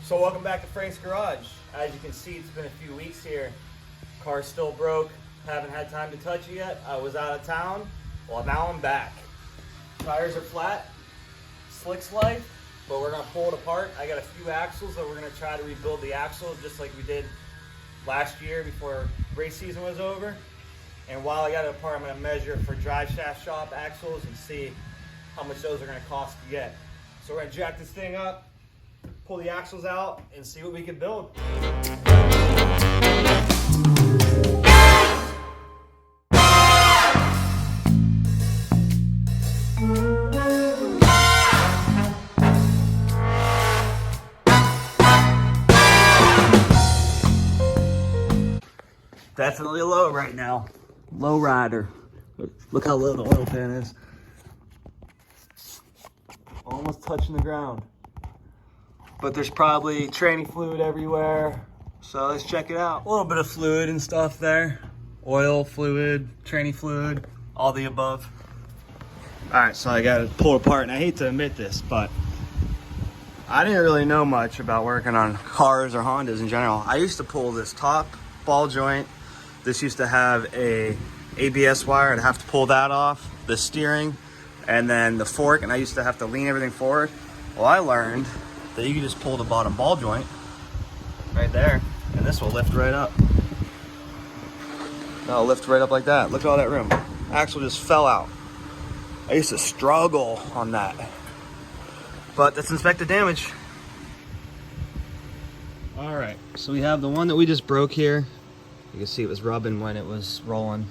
So welcome back to Frank's Garage. As you can see, it's been a few weeks here. Car's still broke. Haven't had time to touch it yet. I was out of town. Well, now I'm back. Tires are flat. Slick's life, but we're gonna pull it apart. I got a few axles that we're gonna try to rebuild the axle just like we did last year before race season was over. And while I got it apart, I'm gonna measure for drive shaft shop axles and see how much those are gonna cost to get. So we're gonna jack this thing up, pull the axles out, and see what we can build. Definitely low right now. Low rider. Look how low the oil pan is. Almost touching the ground. But there's probably tranny fluid everywhere. So let's check it out. A little bit of fluid and stuff there. Oil, fluid, tranny fluid, all the above. All right, so I got to pull it apart, and I hate to admit this, but I didn't really know much about working on cars or Hondas in general. I used to pull this top ball joint. This used to have a ABS wire. I'd have to pull that off, the steering, and then the fork, and I used to have to lean everything forward. Well, I learned that you can just pull the bottom ball joint right there, and this will lift right up. That'll lift right up like that. Look at all that room. Axle just fell out. I used to struggle on that. But let's inspect the damage. All right, so we have the one that we just broke here. You can see it was rubbing when it was rolling.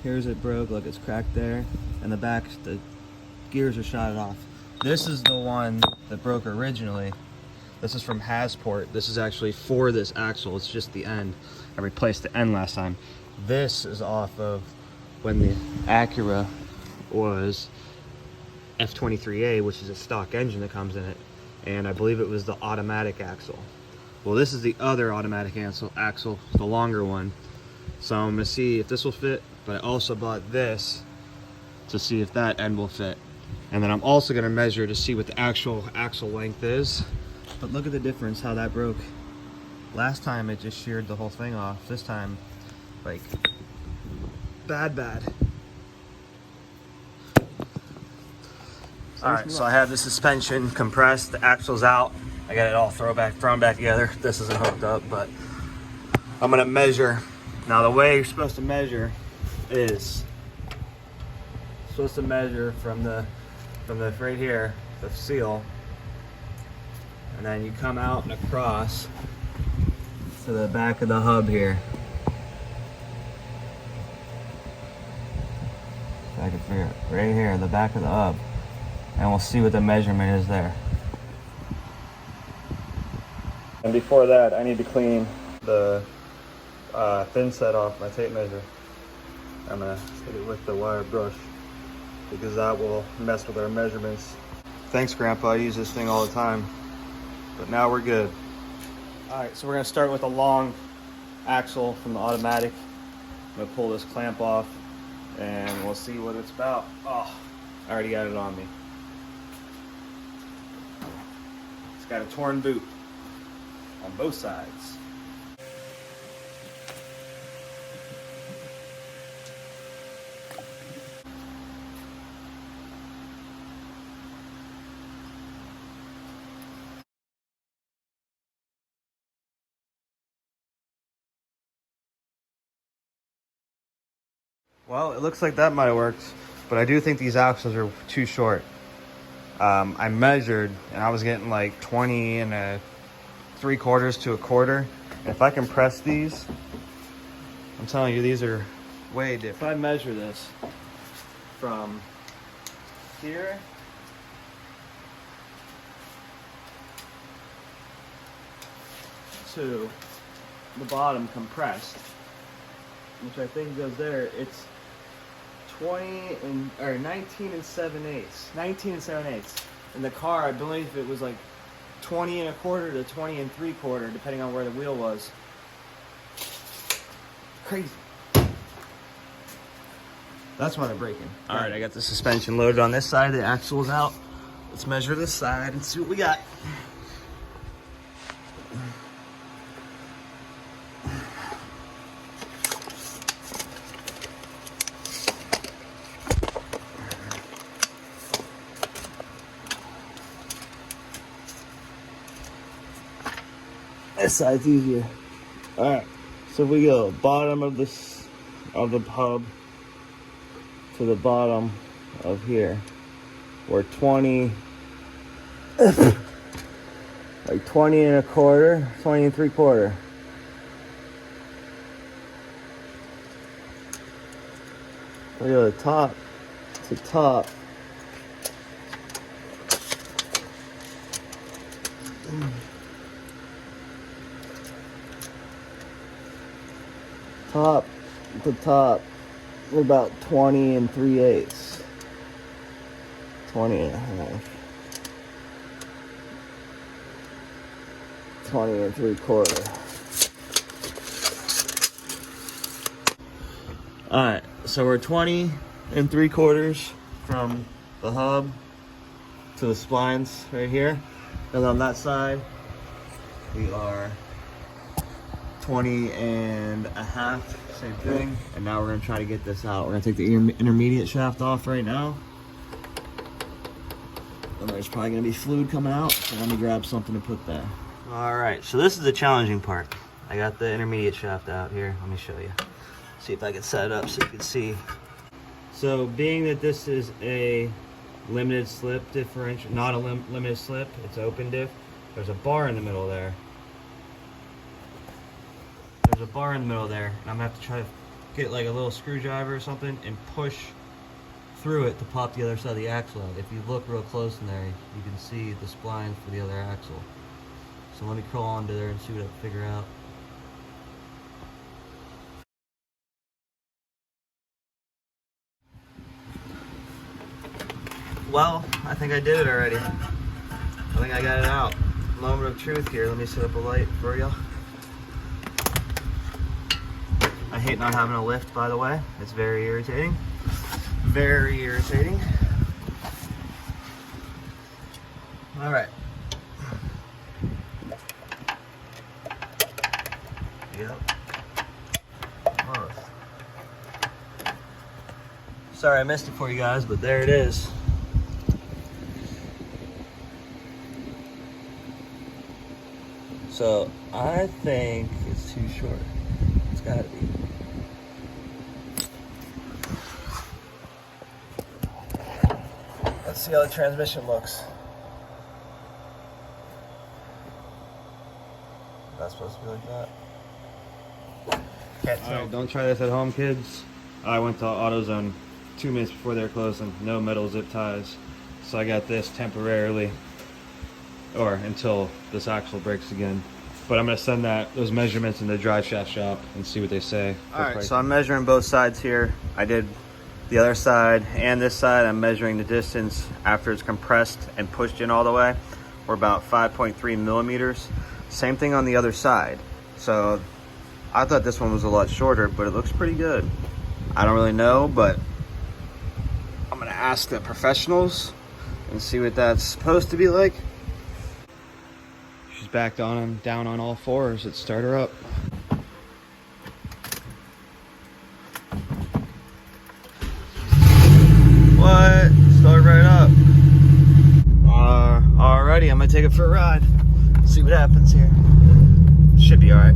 Here's it broke, look, it's cracked there. And the back, the gears are shot off. This is the one that broke originally. This is from Hasport. This is actually for this axle, it's just the end. I replaced the end last time. This is off of when the Acura was F23A, which is a stock engine that comes in it. And I believe it was the automatic axle. Well, this is the other automatic axle, the longer one. So I'm gonna see if this will fit, but I also bought this to see if that end will fit. And then I'm also gonna measure to see what the actual axle length is. But look at the difference, how that broke. Last time it just sheared the whole thing off. This time, like, bad. All right, so I have the suspension compressed, the axle's out. I got it all thrown back together. This isn't hooked up, but I'm gonna measure. Now the way you're supposed to measure is from the right here, the seal, and then you come out and across to the back of the hub here. If I can figure it, right here, the back of the hub, and we'll see what the measurement is there. And before that, I need to clean the thin set off my tape measure. I'm gonna hit it with the wire brush because that will mess with our measurements. Thanks, Grandpa, I use this thing all the time. But now we're good. All right, so we're gonna start with a long axle from the automatic. I'm gonna pull this clamp off and we'll see what it's about. Oh, I already got it on me. It's got a torn boot on both sides. Well, it looks like that might have worked, but I do think these axles are too short. I measured and I was getting like 20 and 3/4 to 1/4. And if I compress these, I'm telling you, these are way different. If I measure this from here to the bottom compressed, which I think goes there, it's 19 and 7/8. 19 and 7/8. In the car, I believe it was like 20 and 1/4 to 20 and 3/4, depending on where the wheel was. Crazy. That's why they're breaking. All right, I got the suspension loaded on this side. The axle's out. Let's measure this side and see what we got. This side's easier. All right, so we go bottom of this of the hub to the bottom of here. We're 20, like 20 and a quarter, 20 and 3/4. Look at the top to top. Top to top, we're about 20 and 3/8. 20 and a half. 20 and 3/4. Alright, so we're 20 and 3/4 from the hub to the splines right here. And on that side, we are 20 and a half, same thing. And now we're gonna try to get this out. We're gonna take the intermediate shaft off right now. And there's probably gonna be fluid coming out, so let me grab something to put there. All right, so this is the challenging part. I got the intermediate shaft out here. Let me show you. See if I can set it up so you can see. So being that this is a limited slip differential, not a limited slip, it's open diff, there's a bar in the middle there. There's a bar in the middle there, and I'm gonna have to try to get like a little screwdriver or something and push through it to pop the other side of the axle out. If you look real close in there, you can see the splines for the other axle. So let me crawl under there and see what I can figure out. Well, I think I did it already. I think I got it out. Moment of truth here. Let me set up a light for you. I hate not having a lift, by the way. It's very irritating. Very irritating. All right. Yep. Almost. Sorry I missed it for you guys, but there it is. So I think it's too short. It's gotta be. Let's see how the transmission looks. That's supposed to be like that. Can't tell. All right, don't try this at home, kids. I went to AutoZone 2 minutes before they were closing. No metal zip ties. So I got this temporarily, or until this axle breaks again. But I'm gonna send those measurements in the drive shaft shop and see what they say. All right, so I'm measuring both sides here. I did the other side and this side. I'm measuring the distance after it's compressed and pushed in all the way. We're about 5.3 millimeters. Same thing on the other side. So I thought this one was a lot shorter, but it looks pretty good. I don't really know, but I'm gonna ask the professionals and see what that's supposed to be like. She's back down on all fours. Let's start her up. What? Start right up. Alrighty, I'm gonna take it for a ride. See what happens here. Should be alright.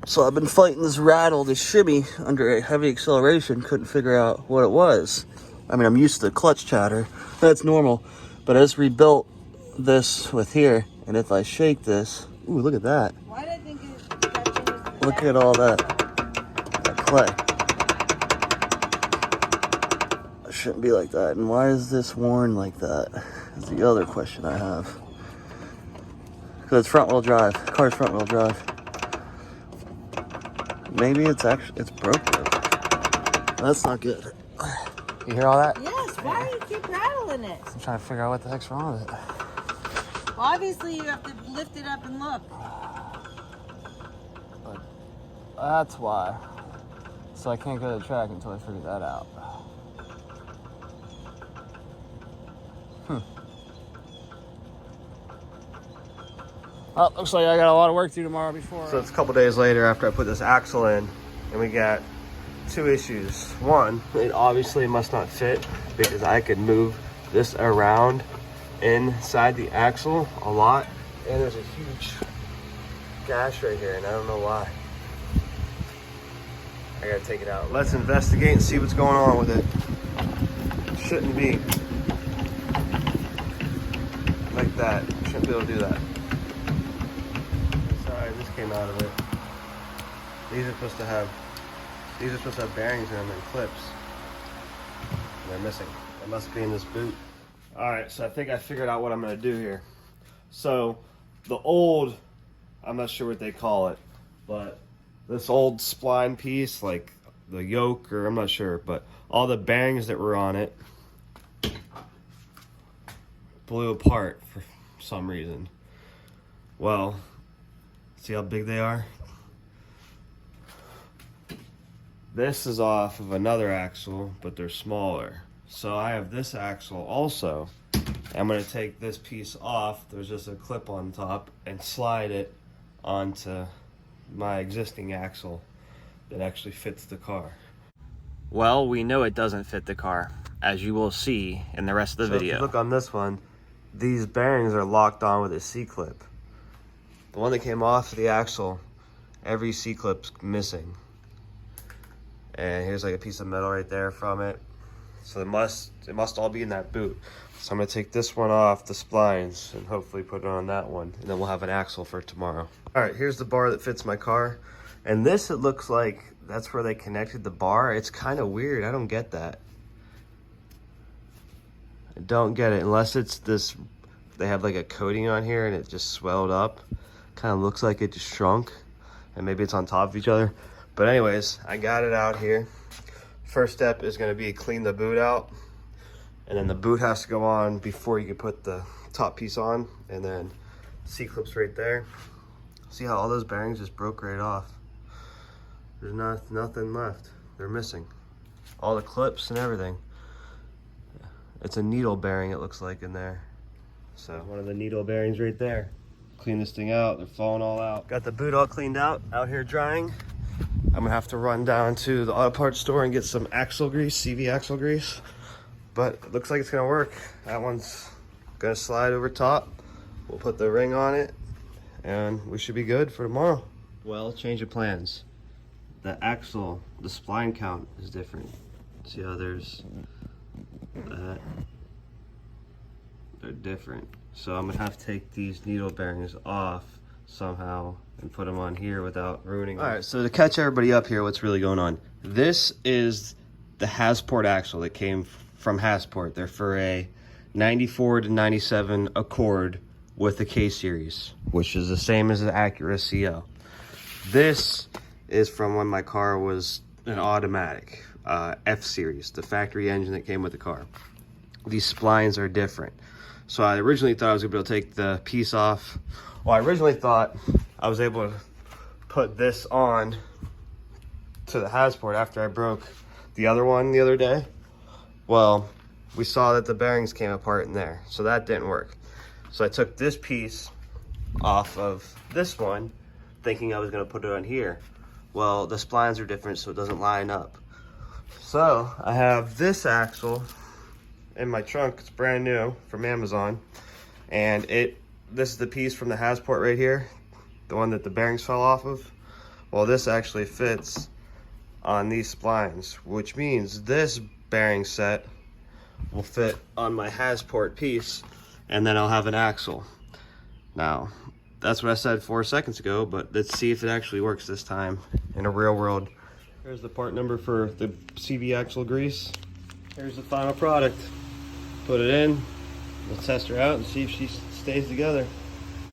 So I've been fighting this rattle, this shimmy under a heavy acceleration. Couldn't figure out what it was. I mean, I'm used to clutch chatter. That's normal. But I just rebuilt this with here. And if I shake this, ooh, look at that. Why did I think it Look at all that. clay. It shouldn't be like that. And why is this worn like that? Is the other question I have. Because it's front wheel drive. The car's front wheel drive. Maybe it's broken. That's not good. You hear all that? Yes, why do you keep rattling it? I'm trying to figure out what the heck's wrong with it. Well, obviously you have to lift it up and look. That's why. So I can't go to the track until I figure that out. Well, looks like I got a lot of work to do tomorrow before. So it's a couple days later after I put this axle in, and we got two issues. One, it obviously must not fit because I could move this around inside the axle a lot. And there's a huge gash right here, and I don't know why. I gotta take it out. Let's investigate and see what's going on with it. Shouldn't be like that. Shouldn't be able to do that. Sorry, this came out of it. These are supposed to have bearings in them and clips. And they're missing. They must be in this boot. All right, so I think I figured out what I'm gonna do here. So the old, I'm not sure what they call it, but this old spline piece, like the yoke, or I'm not sure, but all the bearings that were on it blew apart for some reason. Well, see how big they are? This is off of another axle, but they're smaller. So I have this axle also. I'm gonna take this piece off. There's just a clip on top and slide it onto my existing axle that actually fits the car. Well, we know it doesn't fit the car, as you will see in the rest of the video. If you look on this one, these bearings are locked on with a C-clip. The one that came off the axle, every C-clip's missing. And here's like a piece of metal right there from it. So it must all be in that boot. So I'm gonna take this one off the splines and hopefully put it on that one, and then we'll have an axle for tomorrow. All right, here's the bar that fits my car. And this, it looks like that's where they connected the bar. It's kind of weird, I don't get that. I don't get it, unless it's this, they have like a coating on here and it just swelled up. Kind of looks like it just shrunk, and maybe it's on top of each other. But anyways, I got it out here. First step is gonna be clean the boot out. And then the boot has to go on before you can put the top piece on. And then C-clips right there. See how all those bearings just broke right off? There's nothing left. They're missing. All the clips and everything. It's a needle bearing, it looks like, in there. So one of the needle bearings right there. Clean this thing out, they're falling all out. Got the boot all cleaned out here drying. I'm gonna have to run down to the auto parts store and get some axle grease, CV axle grease. But it looks like it's gonna work. That one's gonna slide over top. We'll put the ring on it and we should be good for tomorrow. Well, change of plans. The axle, the spline count is different. See how there's that? They're different. So I'm gonna have to take these needle bearings off somehow and put them on here without ruining them. All right, so to catch everybody up here, what's really going on? This is the Hasport axle that came from Hasport. They're for a 94 to 97 Accord with the K-Series, which is the same as the Acura CL. This is from when my car was an automatic, F-Series, the factory engine that came with the car. These splines are different. So I originally thought I was gonna be able to take the piece off. Well, I originally thought I was able to put this on to the Hasport after I broke the other one the other day. Well, we saw that the bearings came apart in there, so that didn't work. So I took this piece off of this one, thinking I was gonna put it on here. Well, the splines are different, so it doesn't line up. So I have this axle in my trunk. It's brand new from Amazon, and this is the piece from the Hasport right here, the one that the bearings fell off of. Well, this actually fits on these splines, which means this bearing set will fit on my Hasport piece, and then I'll have an axle. Now, that's what I said 4 seconds ago, but let's see if it actually works this time in a real world Here's the part number for the CV axle grease. Here's the final product. Put it in. Let's test her out and see if she stays together.